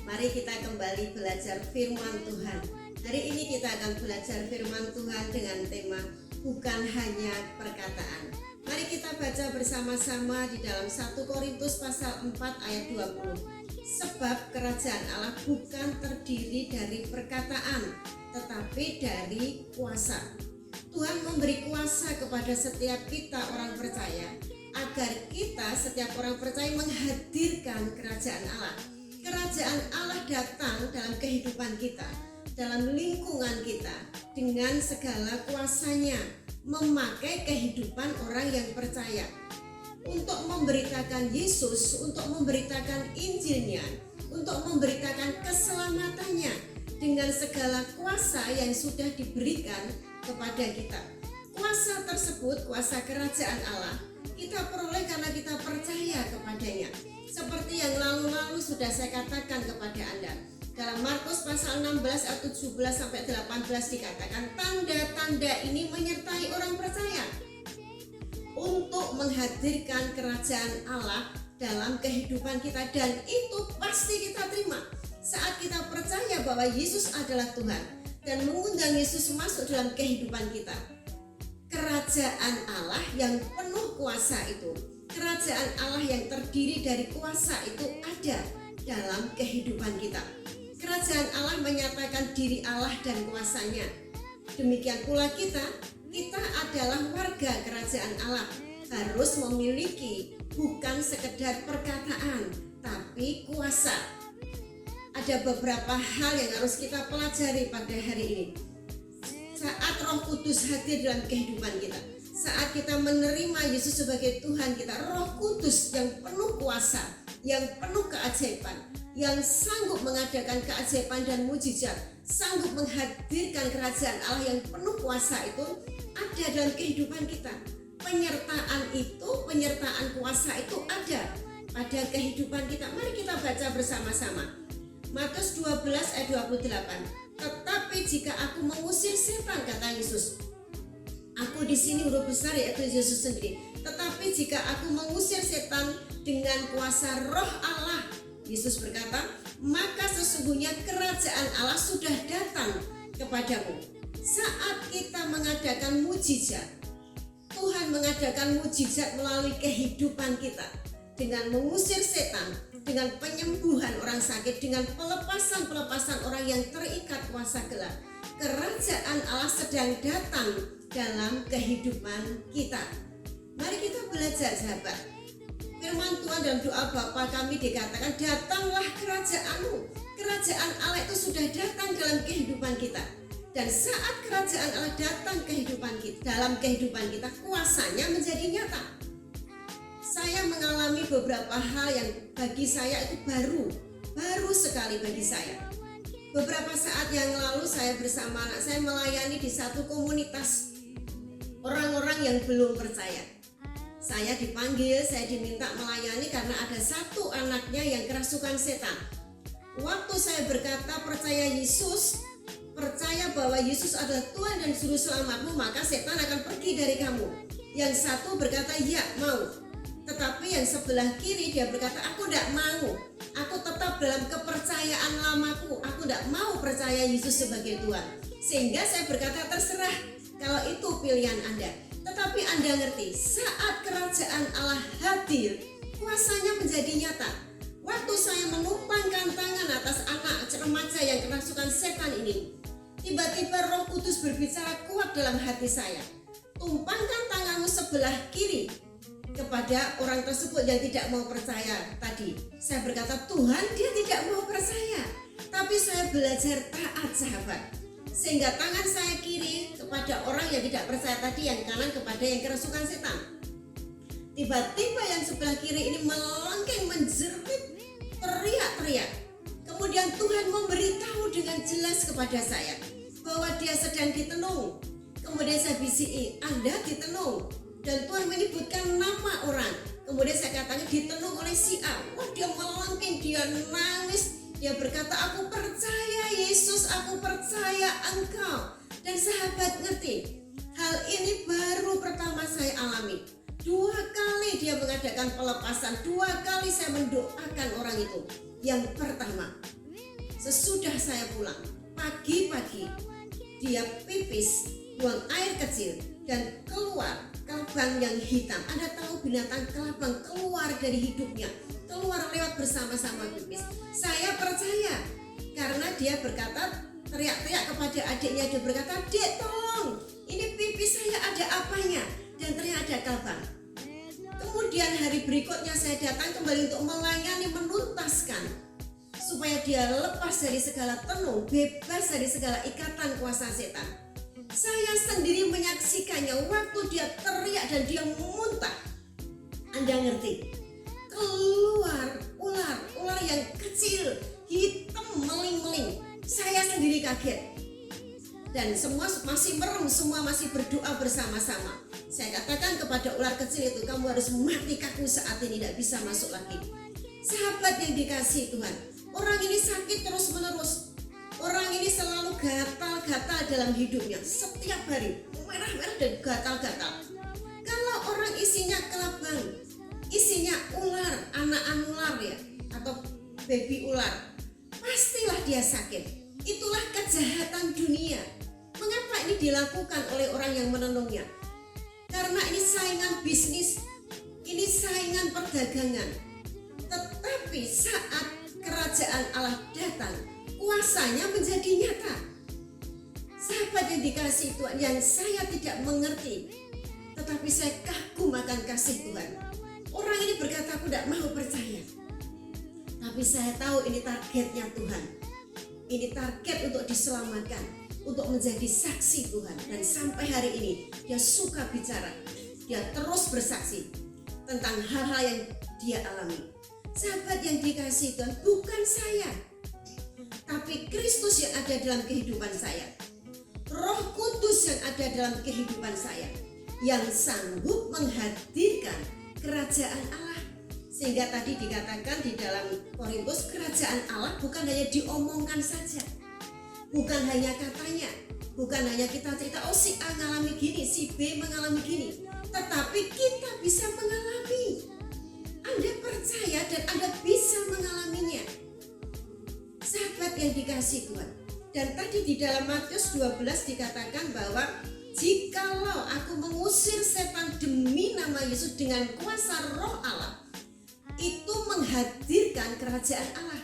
Mari kita kembali belajar firman Tuhan. Hari ini kita akan belajar firman Tuhan dengan tema bukan hanya perkataan. Mari kita baca bersama-sama di dalam 1 Korintus pasal 4 ayat 20. Sebab kerajaan Allah bukan terdiri dari perkataan, tetapi dari kuasa. Tuhan memberi kuasa kepada setiap kita orang percaya, agar kita setiap orang percaya menghadirkan kerajaan Allah. Kerajaan Allah datang dalam kehidupan kita, dalam lingkungan kita, dengan segala kuasanya, memakai kehidupan orang yang percaya untuk memberitakan Yesus, untuk memberitakan Injilnya, untuk memberitakan keselamatannya dengan segala kuasa yang sudah diberikan kepada kita. Kuasa tersebut, kuasa kerajaan Allah, kita peroleh karena kita percaya kepadanya. Seperti yang lalu-lalu sudah saya katakan kepada Anda. Dalam Markus pasal 16 ayat 17 sampai 18 dikatakan tanda-tanda ini menyertai orang percaya untuk menghadirkan kerajaan Allah dalam kehidupan kita, dan itu pasti kita terima saat kita percaya bahwa Yesus adalah Tuhan dan mengundang Yesus masuk dalam kehidupan kita. Kerajaan Allah yang penuh kuasa itu, kerajaan Allah yang terdiri dari kuasa itu ada dalam kehidupan kita. Kerajaan Allah menyatakan diri Allah dan kuasanya. Demikian pula kita adalah warga kerajaan Allah, harus memiliki bukan sekedar perkataan, tapi kuasa. Ada beberapa hal yang harus kita pelajari pada hari ini. Saat Roh Kudus hadir dalam kehidupan kita, saat kita menerima Yesus sebagai Tuhan kita, Roh Kudus yang penuh kuasa, yang penuh keajaiban, yang sanggup mengadakan keajaiban dan mujizat, sanggup menghadirkan kerajaan Allah yang penuh kuasa itu ada dalam kehidupan kita. Penyertaan itu, penyertaan kuasa itu ada pada kehidupan kita. Mari kita baca bersama-sama. Matius 12 ayat 28. Tetapi jika aku mengusir setan, kata Yesus. Aku di sini huruf besar, yaitu Yesus sendiri. Tetapi jika aku mengusir setan dengan kuasa Roh Allah, Yesus berkata, maka sesungguhnya kerajaan Allah sudah datang kepadamu. Saat kita mengadakan mujizat, Tuhan mengadakan mujizat melalui kehidupan kita, dengan mengusir setan, dengan penyembuhan orang sakit, dengan pelepasan orang yang terikat kuasa gelap. Kerajaan Allah sedang datang dalam kehidupan kita. Mari kita belajar, sahabat. Firman Tuhan dalam doa Bapa kami dikatakan, datanglah kerajaanmu. Kerajaan Allah itu sudah datang dalam kehidupan kita. Dan saat kerajaan Allah datang dalam kehidupan kita, kuasanya menjadi nyata. Saya mengalami beberapa hal yang bagi saya itu baru sekali bagi saya. Beberapa saat yang lalu saya bersama anak saya melayani di satu komunitas orang-orang yang belum percaya. Saya dipanggil, saya diminta melayani karena ada satu anaknya yang kerasukan setan. Waktu saya berkata percaya Yesus, percaya bahwa Yesus adalah Tuhan dan Juru Selamatmu, maka setan akan pergi dari kamu. Yang satu berkata ya mau. Tetapi yang sebelah kiri dia berkata, aku tidak mau. Aku tetap dalam kepercayaan lamaku. Aku tidak mau percaya Yesus sebagai Tuhan. Sehingga saya berkata, terserah kalau itu pilihan Anda. Tetapi Anda ngerti, saat kerajaan Allah hadir, kuasanya menjadi nyata. Waktu saya menumpangkan tangan atas anak remaja yang kerasukan setan ini, tiba-tiba Roh Kudus berbicara kuat dalam hati saya. Tumpangkan tanganmu sebelah kiri kepada orang tersebut yang tidak mau percaya tadi. Saya berkata, Tuhan, dia tidak mau percaya. Tapi saya belajar taat, sahabat. Sehingga tangan saya kiri kepada orang yang tidak percaya tadi, yang kanan kepada yang kerasukan setan. Tiba-tiba yang sebelah kiri ini melengking, menjerit, teriak-teriak. Kemudian Tuhan memberitahu dengan jelas kepada saya bahwa dia sedang ditenung. Kemudian saya bisiki, Anda ditenung. Dan Tuhan menyebutkan nama orang. Kemudian saya katakan ditenung oleh si A. Wah, dia melengking, dia nangis. Dia berkata, aku percaya Yesus, aku percaya Engkau. Dan sahabat ngerti, hal ini baru pertama saya alami. 2 kali dia mengadakan pelepasan, 2 kali saya mendoakan orang itu. Yang pertama, sesudah saya pulang, pagi-pagi dia pipis, buang air kecil, dan keluar kelabang yang hitam. Anda tahu binatang kelabang keluar dari hidupnya, keluar lewat bersama-sama pipis. Saya percaya karena dia berkata, teriak-teriak kepada adiknya, dia berkata, "Dek, tolong, ini pipis saya ada apanya?" Dan ternyata ada kelabang. Kemudian hari berikutnya saya datang kembali untuk melayani, menuntaskan supaya dia lepas dari segala tenung, bebas dari segala ikatan kuasa setan. Saya sendiri menyaksikannya waktu dia teriak dan dia muntah. Anda ngerti? Keluar ular yang kecil, hitam, meling-meling. Saya sendiri kaget. Dan semua masih merem, semua masih berdoa bersama-sama. Saya katakan kepada ular kecil itu, "Kamu harus mati kaku saat ini, tidak bisa masuk lagi." Sahabat yang dikasihi Tuhan, orang ini sakit terus menerus. Orang ini selalu gatal-gatal dalam hidupnya, setiap hari merah-merah dan gatal-gatal. Kalau orang isinya kelabang, isinya ular, anak ular ya, atau baby ular, pastilah dia sakit. Itulah kejahatan dunia. Mengapa ini dilakukan oleh orang yang menenungnya? Karena ini saingan bisnis, ini saingan perdagangan. Tetapi saat kerajaan Allah datang, kuasanya menjadi nyata. Sahabat yang dikasihi Tuhan, yang saya tidak mengerti, tetapi saya kagum akan kasih Tuhan. Orang ini berkata, "Aku tidak mau percaya." Tapi saya tahu ini targetnya Tuhan. Ini target untuk diselamatkan, untuk menjadi saksi Tuhan. Dan sampai hari ini dia suka bicara, dia terus bersaksi tentang hal-hal yang dia alami. Sahabat yang dikasihi Tuhan, bukan saya, tapi Kristus yang ada dalam kehidupan saya, Roh Kudus yang ada dalam kehidupan saya, yang sanggup menghadirkan kerajaan Allah. Sehingga tadi dikatakan di dalam Korintus, kerajaan Allah bukan hanya diomongkan saja, bukan hanya katanya, bukan hanya kita cerita, "Oh, si A mengalami gini, si B mengalami gini," tetapi kita bisa mengalami. Anda percaya dan Anda bisa mengalaminya. Sahabat yang dikasihi Tuhan, dan tadi di dalam Matius 12 dikatakan bahwa jikalau aku mengusir setan demi nama Yesus dengan kuasa Roh Allah, itu menghadirkan kerajaan Allah.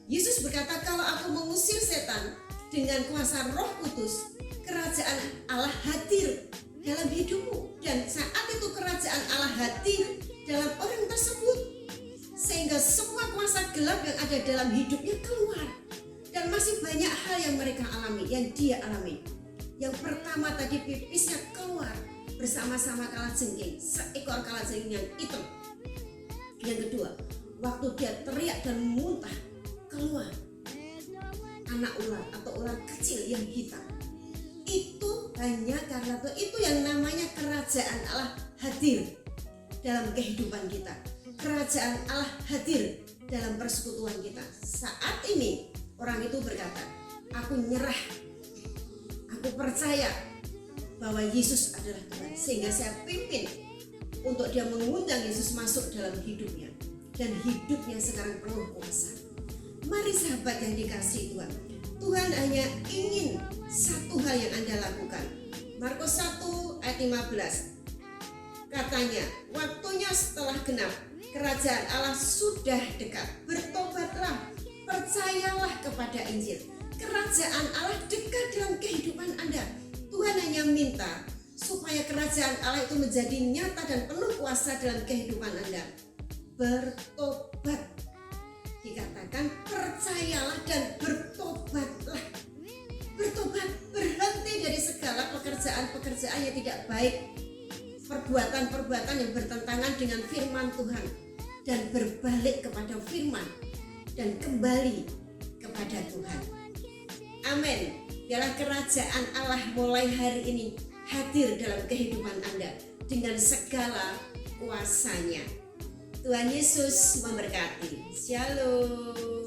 Yesus berkata, "Kalau aku mengusir setan dengan kuasa Roh Kudus, kerajaan Allah hadir dalam hidupmu." Dan saat itu kerajaan Allah hadir dalam orang tersebut, sehingga semua kuasa gelap yang ada dalam hidupnya keluar. Dan masih banyak hal yang mereka alami, yang dia alami. Yang pertama tadi, pipisnya keluar bersama-sama kalajengking, seekor kalajengking yang hitam. Yang kedua, waktu dia teriak dan muntah, keluar anak ular atau ular kecil yang hitam. Itu hanya karena itu yang namanya kerajaan Allah hadir dalam kehidupan kita. Kerajaan Allah hadir dalam persekutuan kita. Saat ini orang itu berkata, "Aku nyerah, aku percaya bahwa Yesus adalah Tuhan." Sehingga saya pimpin untuk dia mengundang Yesus masuk dalam hidupnya, dan hidupnya sekarang penuh kuasa. Mari sahabat yang dikasihi Tuhan, Tuhan hanya ingin satu hal yang Anda lakukan. Markus 1 ayat 15 katanya, "Waktunya setelah genap, kerajaan Allah sudah dekat. Bertobatlah, percayalah kepada Injil." Kerajaan Allah dekat dalam kehidupan Anda. Tuhan hanya minta supaya kerajaan Allah itu menjadi nyata dan penuh kuasa dalam kehidupan Anda. Bertobat. Dikatakan percayalah dan bertobatlah. Bertobat, berhenti dari segala pekerjaan-pekerjaan yang tidak baik, perbuatan-perbuatan yang bertentangan dengan firman Tuhan, dan berbalik kepada firman dan kembali kepada Tuhan. Amin. Biarlah kerajaan Allah mulai hari ini hadir dalam kehidupan Anda dengan segala kuasanya. Tuhan Yesus memberkati. Shalom.